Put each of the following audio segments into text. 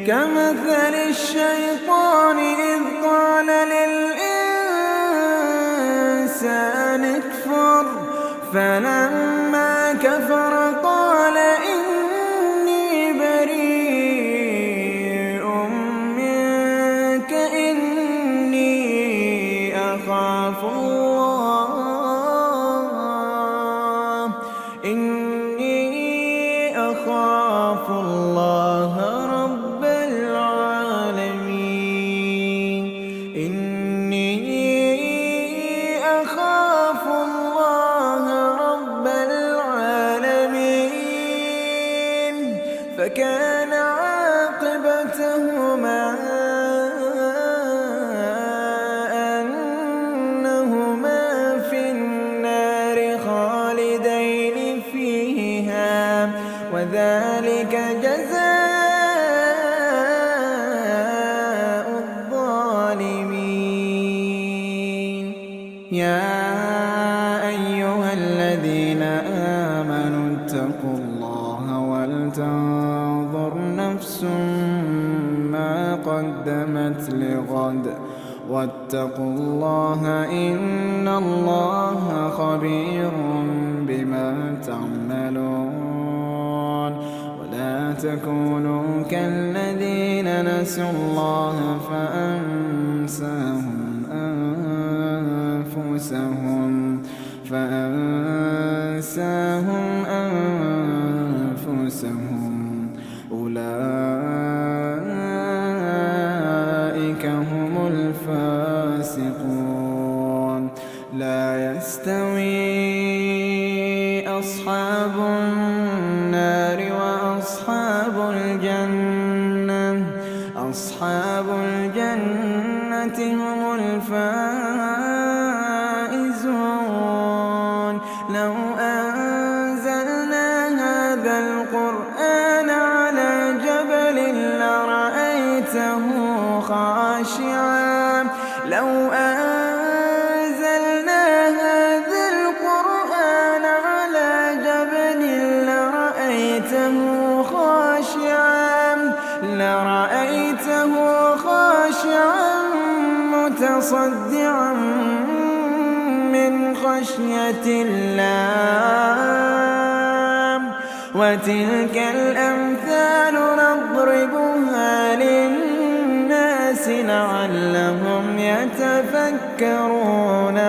كمثل الشيطان إذ قال للإنسان اكفر فلما كفر قال إني بريء منك إني أخاف الله رب العالمين إني أخاف الله رب العالمين فكان عاقبتهما أنهما في النار خالدين فيها وذلك جزاء الظالمين. يا أيها الذين آمنوا اتقوا الله ولتنظر نفس ما قدمت لغد واتقوا الله إن الله خبير بما تعملون. ولا تكونوا كالذين نسوا الله فأنساهم أنفسهم أولئك هم الفاسقون. لا يستوي أصحاب النار وأصحاب الجنة أصحاب الجنة هم الفائزون. لو أنزلنا هذا القرآن على جبل لرأيته خاشعا لو أنزلنا هذا القرآن على جبل لرأيته خاشعا متصدعا من خشية الله. وتلك الأمثال نضربها للناس لعلهم يتفكرون.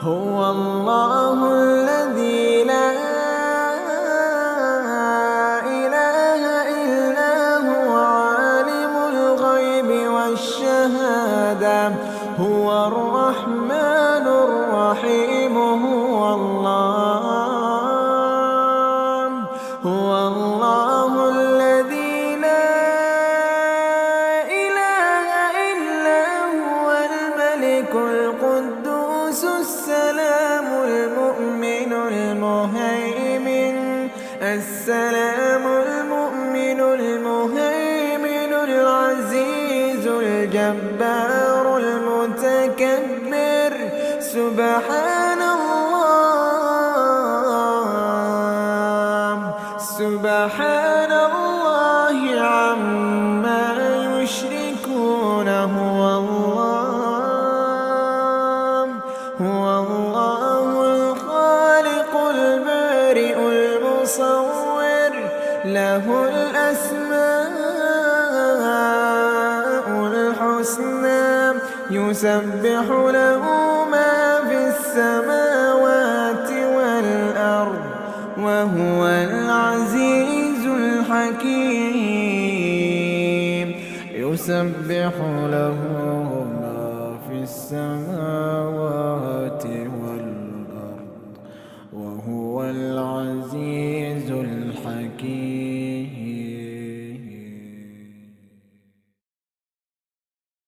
هو الله الذي لا إله إلا هو عالم الغيب والشهادة هو الرحمن الرحيم. هو الله الذي لا إله إلا هو الملك القدوس السلام المؤمن المهيمن العزيز الجبار المتكبر. سبحان الله عما يشركون. هو الله الخالق البارئ المصور له الأسماء الحسنى يسبح له ما في السماوات والأرض وهو العزيز الحكيم. يسبح له ما في السماوات والأرض وهو العزيز